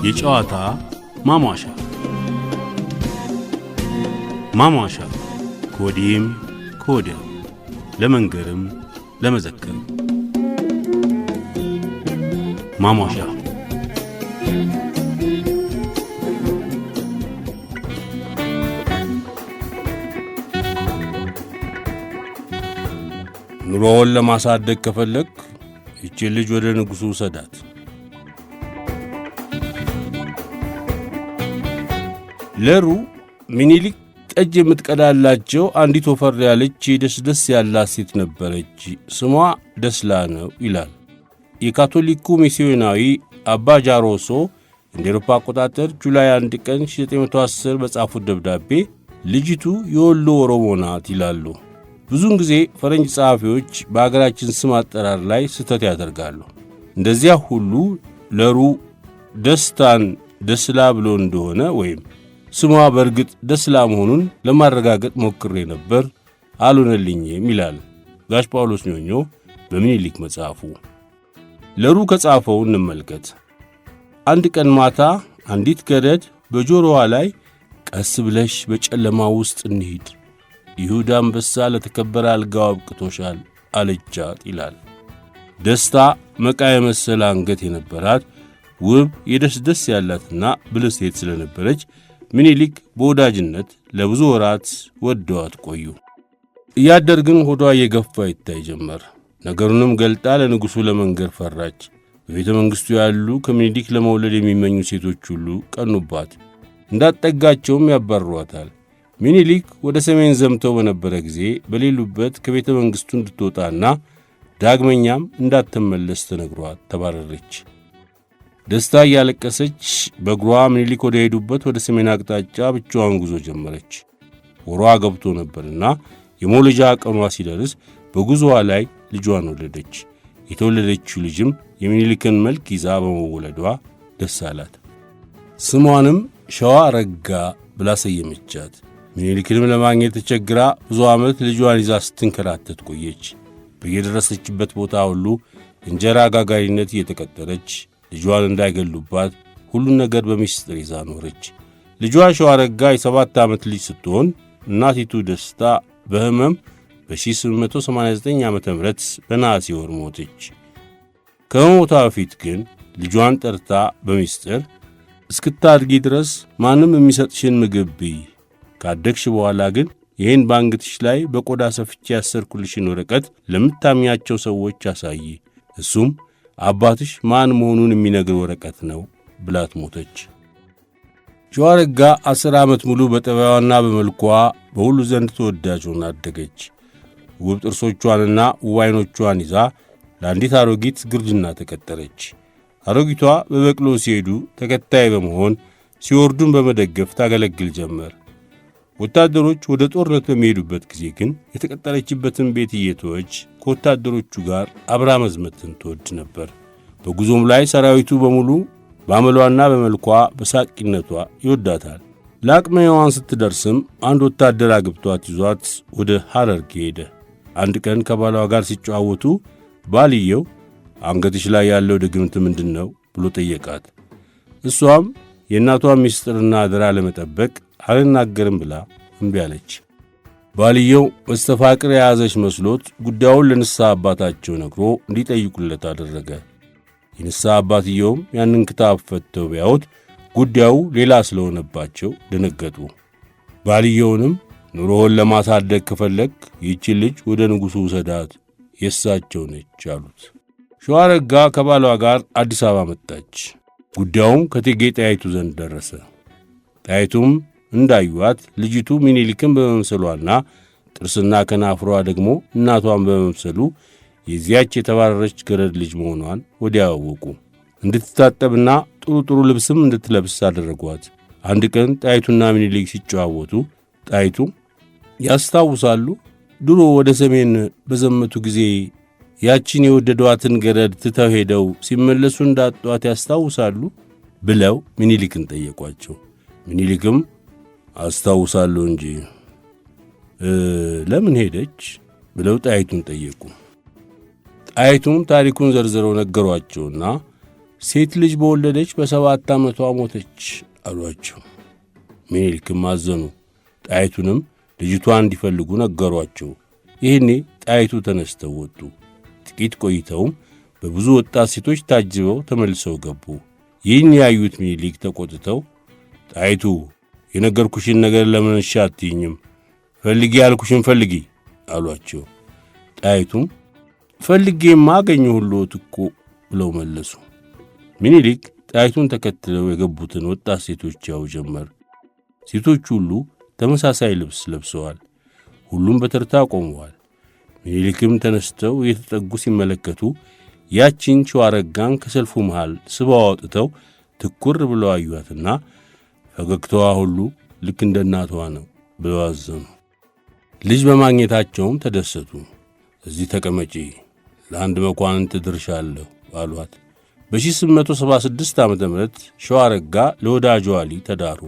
የጨዋታ ማሟሻ ማሟሻ ከወዲህም ከወዲያም ለመንገርም ለመዘከርም ማሟሻ ኑሮውን ለማሳደግ ከፈለክ ይህችን ልጅ ወደ ንጉሡ ሰዳት። ለሩ ሚኒሊክ ጠጅ የምትቀዳላቸው አንዲት ወፈር ያለች ደስ ያላት ሴት ነበረች። ስሟ ደስላ ነው ይላል የካቶሊኩ ሚስዮናዊ አባ ጃሮሶ እንደ አውሮፓ አቆጣጠር ጁላይ 1 ቀን 1910 በጻፉት ደብዳቤ ልጅቱ የወሎ ኦሮሞ ናት ይላሉ። ብዙውን ጊዜ ፈረንጅ ጸሐፊዎች በአገራችን ስም አጠራር ላይ ስህተት ያደርጋሉ። እንደዚያ ሁሉ ለሩ ደስታን ደስላ ብሎ እንደሆነ ወይም ስሟ በእርግጥ ደስላ መሆኑን ለማረጋገጥ ሞክሬ ነበር፣ አልሆነልኝም ይላል ጋሽ ጳውሎስ ኞኞ በሚኒሊክ መጽሐፉ። ለሩ ከጻፈው እንመልከት። አንድ ቀን ማታ አንዲት ገረድ በጆሮዋ ላይ ቀስ ብለሽ በጨለማ ውስጥ እንሂድ፣ ይሁዳ አንበሳ ለተከበረ አልጋው አብቅቶሻል አለቻት ይላል። ደስታ መቃ የመሰለ አንገት የነበራት ውብ የደስ ያላትና ብልህ ሴት ስለነበረች ሚኒሊክ በወዳጅነት ለብዙ ወራት ወደዋት ቆዩ። እያደር ግን ሆዷ እየገፋ ይታይ ጀመር። ነገሩንም ገልጣ ለንጉሡ ለመንገር ፈራች። በቤተ መንግሥቱ ያሉ ከሚኒሊክ ለመውለድ የሚመኙ ሴቶች ሁሉ ቀኑባት፣ እንዳትጠጋቸውም ያባርሯታል። ሚኒሊክ ወደ ሰሜን ዘምተው በነበረ ጊዜ በሌሉበት ከቤተ መንግሥቱ እንድትወጣና ዳግመኛም እንዳትመለስ ተነግሯት ተባረረች። ደስታ እያለቀሰች በእግሯ ሚኒሊክ ወደ ሄዱበት ወደ ሰሜን አቅጣጫ ብቻዋን ጉዞ ጀመረች። ወሯ ገብቶ ነበርና የመውለጃ ቀኗ ሲደርስ በጉዞዋ ላይ ልጇን ወለደች። የተወለደችው ልጅም የሚኒሊክን መልክ ይዛ በመወለዷ ደስ አላት። ስሟንም ሸዋ ረጋ ብላ ሰየመቻት። ሚኒሊክንም ለማግኘት ተቸግራ ብዙ ዓመት ልጇን ይዛ ስትንከራተት ቆየች። በየደረሰችበት ቦታ ሁሉ እንጀራ ጋጋሪነት እየተቀጠረች ልጇን እንዳይገሉባት ሁሉን ነገር በሚስጥር ይዛ ኖረች። ልጇ ሸዋረጋ የ7 ዓመት ልጅ ስትሆን እናቲቱ ደስታ በሕመም በ1889 ዓ.ም በነሐሴ ወር ሞተች። ከመሞቷ በፊት ግን ልጇን ጠርታ በሚስጥር እስክታድጊ ድረስ ማንም የሚሰጥሽን ምግብ ብይ፣ ካደግሽ በኋላ ግን ይህን በአንገትሽ ላይ በቆዳ ሰፍቼ ያሰርኩልሽን ወረቀት ለምታምኛቸው ሰዎች አሳይ፣ እሱም አባትሽ ማን መሆኑን የሚነግር ወረቀት ነው ብላት ሞተች። ሸዋረጋ 10 ዓመት ሙሉ በጠባይዋና በመልኳ በሁሉ ዘንድ ተወዳጅ ሆና አደገች። ውብ ጥርሶቿንና ውብ ዓይኖቿን ይዛ ለአንዲት አሮጊት ግርድና ተቀጠረች። አሮጊቷ በበቅሎ ሲሄዱ ተከታይ በመሆን ሲወርዱን በመደገፍ ታገለግል ጀመር። ወታደሮች ወደ ጦርነት በሚሄዱበት ጊዜ ግን የተቀጠረችበትን ቤት እየተወች ከወታደሮቹ ጋር አብራ መዝመትን ትወድ ነበር። በጉዞም ላይ ሰራዊቱ በሙሉ በአመሏና በመልኳ በሳቂነቷ ይወዳታል። ለአቅመ ሔዋን ስትደርስም አንድ ወታደር አግብቷት ይዟት ወደ ሐረርጌ ሄደ። አንድ ቀን ከባሏ ጋር ሲጨዋወቱ ባልየው አንገትሽ ላይ ያለው ድግምት ምንድን ነው ብሎ ጠየቃት። እሷም የእናቷን ምስጢርና አደራ ለመጠበቅ አልናገርም ብላ እምቢ አለች። ባልየው መስተፋቅር የያዘች መስሎት ጉዳዩን ለንስሐ አባታቸው ነግሮ እንዲጠይቁለት አደረገ። የንስሐ አባትየውም ያንን ክታብ ፈተው ቢያዩት ጉዳዩ ሌላ ስለሆነባቸው ደነገጡ። ባልየውንም ኑሮውን ለማሳደግ ከፈለግ ይህችን ልጅ ወደ ንጉሡ ውሰዳት፣ የእሳቸው ነች አሉት። ሸዋረጋ ከባሏ ጋር አዲስ አበባ መጣች። ጉዳዩም ከእቴጌ ጣይቱ ዘንድ ደረሰ። ጣይቱም እንዳዩዋት ልጅቱ ሚኒሊክን በመምሰሏና ጥርስና ከናፍሯ ደግሞ እናቷን በመምሰሉ የዚያች የተባረረች ገረድ ልጅ መሆኗን ወዲያው አወቁ። እንድትታጠብና ጥሩ ልብስም እንድትለብስ አደረጓት። አንድ ቀን ጣይቱና ሚኒሊክ ሲጨዋወቱ ጣይቱ ያስታውሳሉ፣ ድሮ ወደ ሰሜን በዘመቱ ጊዜ ያቺን የወደዷትን ገረድ ትተው ሄደው ሲመለሱ እንዳጧት ያስታውሳሉ ብለው ሚኒሊክን ጠየቋቸው። ሚኒሊክም አስታውሳለሁ እንጂ ለምን ሄደች ብለው ጣይቱን ጠየቁ። ጣይቱም ታሪኩን ዘርዝረው ነገሯቸውና ሴት ልጅ በወለደች በ7 ዓመቷ ሞተች አሏቸው። ምኒልክም አዘኑ። ጣይቱንም ልጅቷን እንዲፈልጉ ነገሯቸው። ይህኔ ጣይቱ ተነስተው ወጡ። ጥቂት ቆይተውም በብዙ ወጣት ሴቶች ታጅበው ተመልሰው ገቡ። ይህን ያዩት ምኒልክ ተቆጥተው ጣይቱ የነገርኩሽን ነገር ለምን እሺ አትይኝም? ፈልጊ ያልኩሽን ፈልጊ አሏቸው። ጣይቱም ፈልጌማ አገኘሁልዎት እኮ ብለው መለሱ። ምኒልክ ጣይቱን ተከትለው የገቡትን ወጣት ሴቶች ያው ጀመር። ሴቶቹ ሁሉ ተመሳሳይ ልብስ ለብሰዋል። ሁሉም በተርታ ቆመዋል። ምኒልክም ተነስተው እየተጠጉ ሲመለከቱ ያቺን ሸዋረጋን ከሰልፉ መሃል ስበው አውጥተው ትኩር ብለው አዩአትና ፈገግታዋ ሁሉ ልክ እንደ እናቷ ነው ብለው አዘኑ። ልጅ በማግኘታቸውም ተደሰቱ። እዚህ ተቀመጪ፣ ለአንድ መኳንንት ድርሻለሁ አሏት። በ1876 ዓመተ ምህረት ሸዋረጋ ለወዳጇ ሊ ተዳሩ።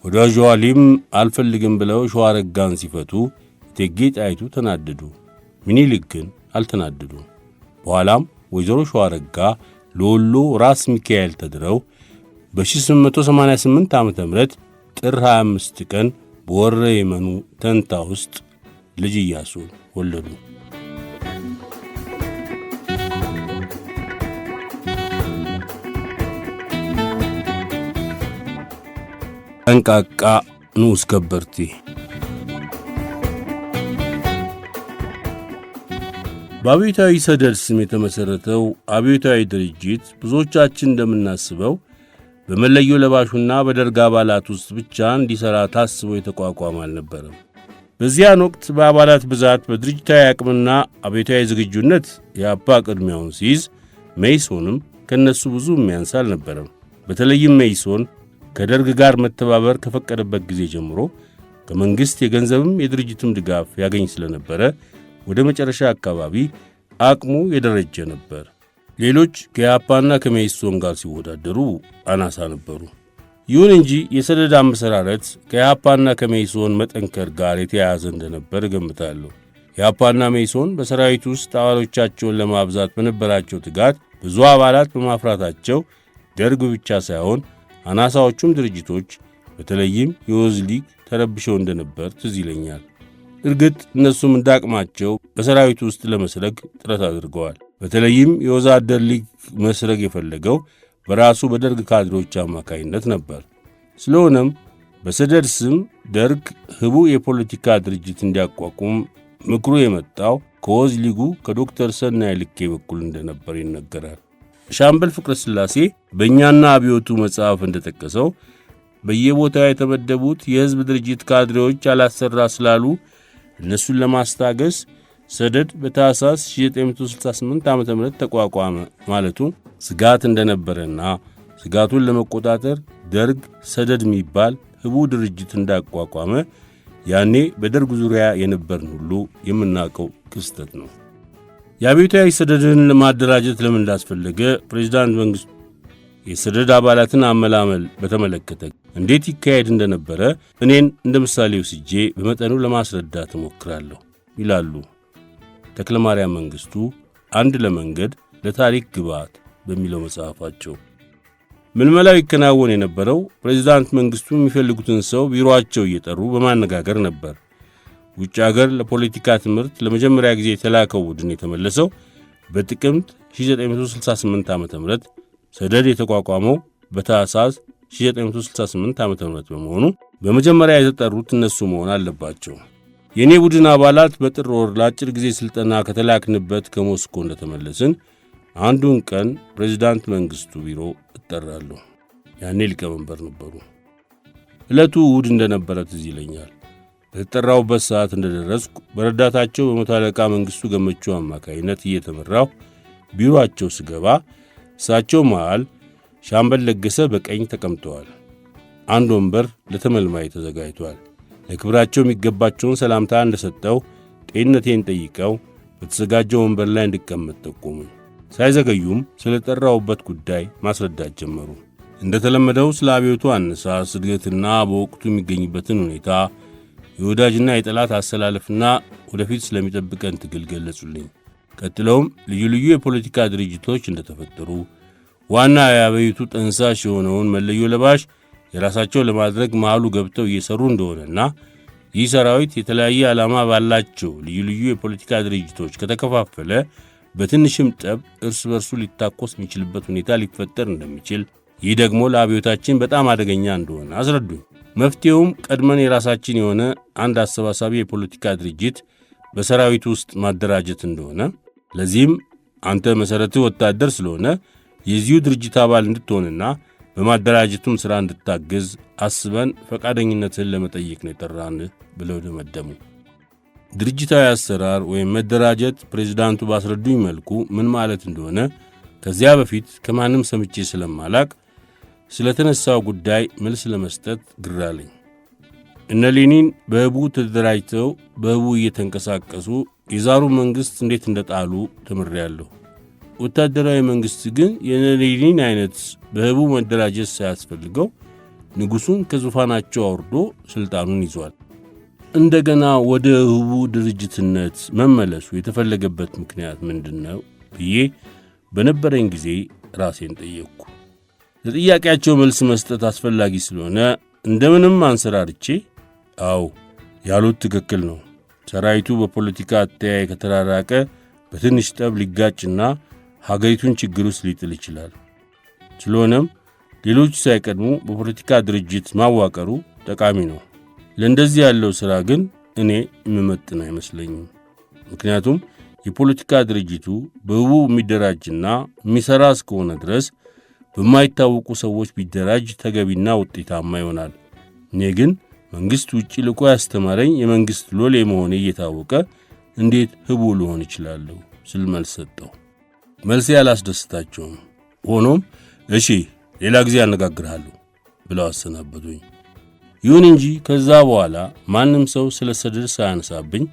ወዳጇ ሊም አልፈልግም ብለው ሸዋረጋን ሲፈቱ እቴጌ ጣይቱ ተናደዱ። ምኒልክ ግን አልተናደዱም። በኋላም ወይዘሮ ሸዋረጋ ለወሎ ራስ ሚካኤል ተድረው በ1888 ዓመተ ምህረት ጥር 25 ቀን በወረ የመኑ ተንታ ውስጥ ልጅ ኢያሱን ወለዱ። ጠንቃቃ ንዑስ ከበርቴ። በአብዮታዊ ሰደድ ስም የተመሠረተው አብዮታዊ ድርጅት ብዙዎቻችን እንደምናስበው በመለዮ ለባሹና በደርግ አባላት ውስጥ ብቻ እንዲሠራ ታስቦ የተቋቋመ አልነበረም። በዚያን ወቅት በአባላት ብዛት፣ በድርጅታዊ አቅምና አብዮታዊ ዝግጁነት የአፓ ቅድሚያውን ሲይዝ፣ መኢሶንም ከእነሱ ብዙ የሚያንስ አልነበረም። በተለይም መኢሶን ከደርግ ጋር መተባበር ከፈቀደበት ጊዜ ጀምሮ ከመንግሥት የገንዘብም የድርጅትም ድጋፍ ያገኝ ስለነበረ ወደ መጨረሻ አካባቢ አቅሙ የደረጀ ነበር። ሌሎች ከኢህአፓና ከመኢሶን ጋር ሲወዳደሩ አናሳ ነበሩ። ይሁን እንጂ የሰደድ አመሰራረት ከኢህአፓና ከመኢሶን መጠንከር ጋር የተያያዘ እንደነበር እገምታለሁ። ኢህአፓና መኢሶን በሰራዊት ውስጥ አባሎቻቸውን ለማብዛት በነበራቸው ትጋት ብዙ አባላት በማፍራታቸው ደርግ ብቻ ሳይሆን አናሳዎቹም ድርጅቶች በተለይም የወዝ ሊግ ተረብሸው እንደነበር ትዝ ይለኛል። እርግጥ እነሱም እንዳቅማቸው በሰራዊቱ ውስጥ ለመስረግ ጥረት አድርገዋል። በተለይም የወዛደር ሊግ መስረግ የፈለገው በራሱ በደርግ ካድሮች አማካይነት ነበር። ስለሆነም በሰደድ ስም ደርግ ህቡ የፖለቲካ ድርጅት እንዲያቋቁም ምክሩ የመጣው ከወዝ ሊጉ ከዶክተር ሰናይ ልኬ በኩል እንደነበር ይነገራል። ሻምበል ፍቅረ ሥላሴ በእኛና አብዮቱ መጽሐፍ እንደጠቀሰው በየቦታው የተመደቡት የሕዝብ ድርጅት ካድሬዎች አላሰራ ስላሉ እነሱን ለማስታገስ ሰደድ በታህሳስ 1968 ዓ.ም ተቋቋመ ማለቱ ስጋት እንደነበረና ስጋቱን ለመቆጣጠር ደርግ ሰደድ የሚባል ህቡ ድርጅት እንዳቋቋመ ያኔ በደርግ ዙሪያ የነበርን ሁሉ የምናውቀው ክስተት ነው። የአብዮታዊ ሰደድን ለማደራጀት ለምን እንዳስፈለገ ፕሬዝዳንት መንግሥቱ የሰደድ አባላትን አመላመል በተመለከተ እንዴት ይካሄድ እንደነበረ እኔን እንደ ምሳሌ ወስጄ በመጠኑ ለማስረዳት እሞክራለሁ ይላሉ ተክለማርያም መንግሥቱ አንድ ለመንገድ ለታሪክ ግብዓት በሚለው መጽሐፋቸው። ምልመላው ይከናወን የነበረው ፕሬዝዳንት መንግሥቱ የሚፈልጉትን ሰው ቢሮአቸው እየጠሩ በማነጋገር ነበር። ውጭ አገር ለፖለቲካ ትምህርት ለመጀመሪያ ጊዜ የተላከው ቡድን የተመለሰው በጥቅምት 1968 ዓ.ም ሰደድ የተቋቋመው በታህሳስ 1968 ዓ.ም በመሆኑ በመጀመሪያ የተጠሩት እነሱ መሆን አለባቸው። የእኔ ቡድን አባላት በጥር ወር ለአጭር ጊዜ ሥልጠና ከተላክንበት ከሞስኮ እንደተመለስን አንዱን ቀን ፕሬዝዳንት መንግሥቱ ቢሮ እጠራለሁ። ያኔ ሊቀመንበር ነበሩ። ዕለቱ እሁድ እንደነበረ ትዝ ይለኛል። በተጠራውበት ሰዓት እንደደረስኩ በረዳታቸው በመቶ አለቃ መንግሥቱ ገመቹ አማካይነት እየተመራሁ ቢሮአቸው ስገባ እሳቸው መሃል ሻምበል ለገሰ በቀኝ ተቀምጠዋል። አንድ ወንበር ለተመልማይ ተዘጋጅቷል። ለክብራቸው የሚገባቸውን ሰላምታ እንደሰጠው ጤንነቴን ጠይቀው በተዘጋጀው ወንበር ላይ እንድቀመጥ ጠቆሙኝ። ሳይዘገዩም ስለ ጠራውበት ጉዳይ ማስረዳት ጀመሩ። እንደተለመደው ስለ አብዮቱ አነሳስ እድገትና በወቅቱ የሚገኝበትን ሁኔታ፣ የወዳጅና የጠላት አሰላለፍና ወደፊት ስለሚጠብቀን ትግል ገለጹልኝ። ቀጥለውም ልዩ ልዩ የፖለቲካ ድርጅቶች እንደተፈጠሩ ዋና የአብዮቱ ጠንሳሽ የሆነውን መለዮ ለባሽ የራሳቸው ለማድረግ መሃሉ ገብተው እየሰሩ እንደሆነና ይህ ሰራዊት የተለያየ ዓላማ ባላቸው ልዩ ልዩ የፖለቲካ ድርጅቶች ከተከፋፈለ በትንሽም ጠብ እርስ በርሱ ሊታኮስ የሚችልበት ሁኔታ ሊፈጠር እንደሚችል፣ ይህ ደግሞ ለአብዮታችን በጣም አደገኛ እንደሆነ አስረዱኝ። መፍትሄውም ቀድመን የራሳችን የሆነ አንድ አሰባሳቢ የፖለቲካ ድርጅት በሰራዊቱ ውስጥ ማደራጀት እንደሆነ፣ ለዚህም አንተ መሠረትህ ወታደር ስለሆነ የዚሁ ድርጅት አባል እንድትሆንና በማደራጀቱም ሥራ እንድታግዝ አስበን ፈቃደኝነትህን ለመጠየቅ ነው የጠራንህ ብለው ደመደሙ። ድርጅታዊ አሰራር ወይም መደራጀት ፕሬዝዳንቱ ባስረዱኝ መልኩ ምን ማለት እንደሆነ ከዚያ በፊት ከማንም ሰምቼ ስለማላቅ ስለተነሳው ጉዳይ መልስ ለመስጠት ግራ አለኝ። እነ ሌኒን በህቡ ተደራጅተው በህቡ እየተንቀሳቀሱ የዛሩ መንግሥት እንዴት እንደጣሉ ተምሬያለሁ። ወታደራዊ መንግሥት ግን የነ ሌኒን አይነት በህቡ መደራጀት ሳያስፈልገው ንጉሡን ከዙፋናቸው አውርዶ ሥልጣኑን ይዟል። እንደገና ወደ ህቡ ድርጅትነት መመለሱ የተፈለገበት ምክንያት ምንድን ነው ብዬ በነበረኝ ጊዜ ራሴን ጠየቅኩ። ለጥያቄያቸው መልስ መስጠት አስፈላጊ ስለሆነ እንደምንም አንሰራርቼ አዎ ያሉት ትክክል ነው፣ ሰራዊቱ በፖለቲካ አተያይ ከተራራቀ በትንሽ ጠብ ሊጋጭና ሀገሪቱን ችግር ውስጥ ሊጥል ይችላል። ስለሆነም ሌሎች ሳይቀድሙ በፖለቲካ ድርጅት ማዋቀሩ ጠቃሚ ነው። ለእንደዚህ ያለው ሥራ ግን እኔ የምመጥን አይመስለኝም። ምክንያቱም የፖለቲካ ድርጅቱ በህቡ የሚደራጅና የሚሠራ እስከሆነ ድረስ በማይታወቁ ሰዎች ቢደራጅ ተገቢና ውጤታማ ይሆናል። እኔ ግን መንግሥት ውጪ ልኮ ያስተማረኝ የመንግሥት ሎሌ መሆኔ እየታወቀ እንዴት ህቡ ልሆን ይችላለሁ ስል መልስ ሰጠው። መልሴ አላስደስታቸውም። ሆኖም እሺ ሌላ ጊዜ አነጋግርሃለሁ ብለው አሰናበቱኝ። ይሁን እንጂ ከዛ በኋላ ማንም ሰው ስለ ሰደድ ሳያነሳብኝ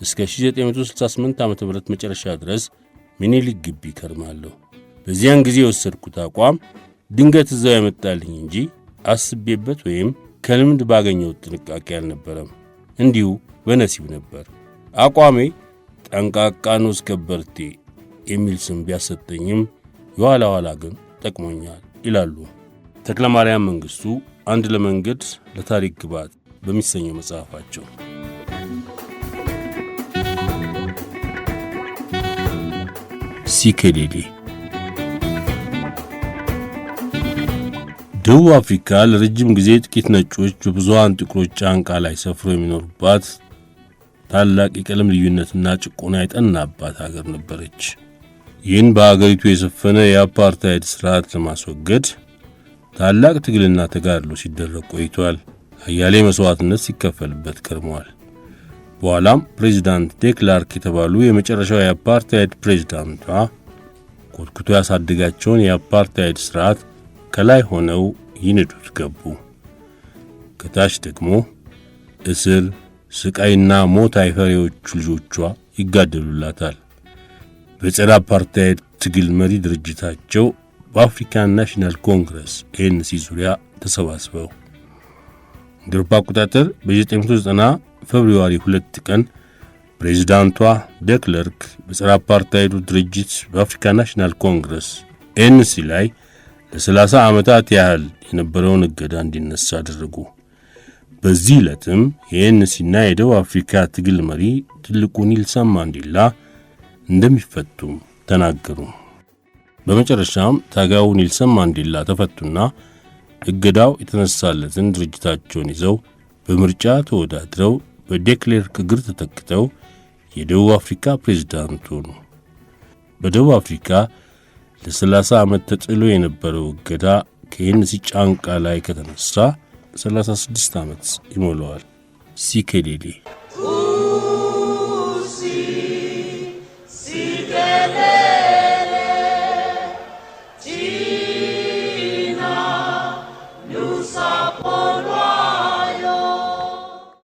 እስከ 1968 ዓ.ም መጨረሻ ድረስ ሚኒሊክ ግቢ ከርማለሁ። በዚያን ጊዜ የወሰድኩት አቋም ድንገት እዛው ያመጣልኝ እንጂ አስቤበት ወይም ከልምድ ባገኘው ጥንቃቄ አልነበረም። እንዲሁ በነሲብ ነበር። አቋሜ ጠንቃቃ ንዑስ ከበርቴ የሚል ስም ቢያሰጠኝም የኋላ ኋላ ግን ጠቅሞኛል ይላሉ ተክለማርያም መንግሥቱ አንድ ለመንገድ ለታሪክ ግባት በሚሰኘው መጽሐፋቸው። ሲኬሌሌ ደቡብ አፍሪካ ለረጅም ጊዜ ጥቂት ነጮች በብዙሃን ጥቁሮች ጫንቃ ላይ ሰፍረው የሚኖሩባት ታላቅ የቀለም ልዩነትና ጭቆና የጠናባት አገር ነበረች። ይህን በአገሪቱ የሰፈነ የአፓርታይድ ሥርዓት ለማስወገድ ታላቅ ትግልና ተጋድሎ ሲደረግ ቆይቷል። አያሌ መሥዋዕትነት ሲከፈልበት ከርመዋል። በኋላም ፕሬዚዳንት ዴክላርክ የተባሉ የመጨረሻው የአፓርታይድ ፕሬዚዳንቷ ኮትኩቶ ያሳደጋቸውን የአፓርታይድ ሥርዓት ከላይ ሆነው ይንዱት ገቡ። ከታች ደግሞ እስር፣ ስቃይና ሞት አይፈሪዎቹ ልጆቿ ይጋደሉላታል። በጸረ አፓርታይድ ትግል መሪ ድርጅታቸው በአፍሪካን ናሽናል ኮንግረስ ANC ዙሪያ ተሰባስበው እንደ አውሮፓ አቆጣጠር በ1990 ፌብሩዋሪ 2 ቀን ፕሬዝዳንቷ ዴክለርክ በጸረ አፓርታይዱ ድርጅት በአፍሪካ ናሽናል ኮንግረስ ANC ላይ ለ30 ዓመታት ያህል የነበረውን እገዳ እንዲነሳ አደረጉ። በዚህ ዕለትም የኤንሲና የደቡብ አፍሪካ ትግል መሪ ትልቁ ኔልሰን ማንዴላ እንደሚፈቱም ተናገሩ። በመጨረሻም ታጋዩ ኔልሰን ማንዴላ ተፈቱና እገዳው የተነሳለትን ድርጅታቸውን ይዘው በምርጫ ተወዳድረው በዴክለርክ እግር ተተክተው የደቡብ አፍሪካ ፕሬዝዳንት ሆኑ። በደቡብ አፍሪካ ለ30 ዓመት ተጥሎ የነበረው እገዳ ከኤንሲ ጫንቃ ላይ ከተነሳ 36 ዓመት ይሞላዋል። ሲኬሌሌ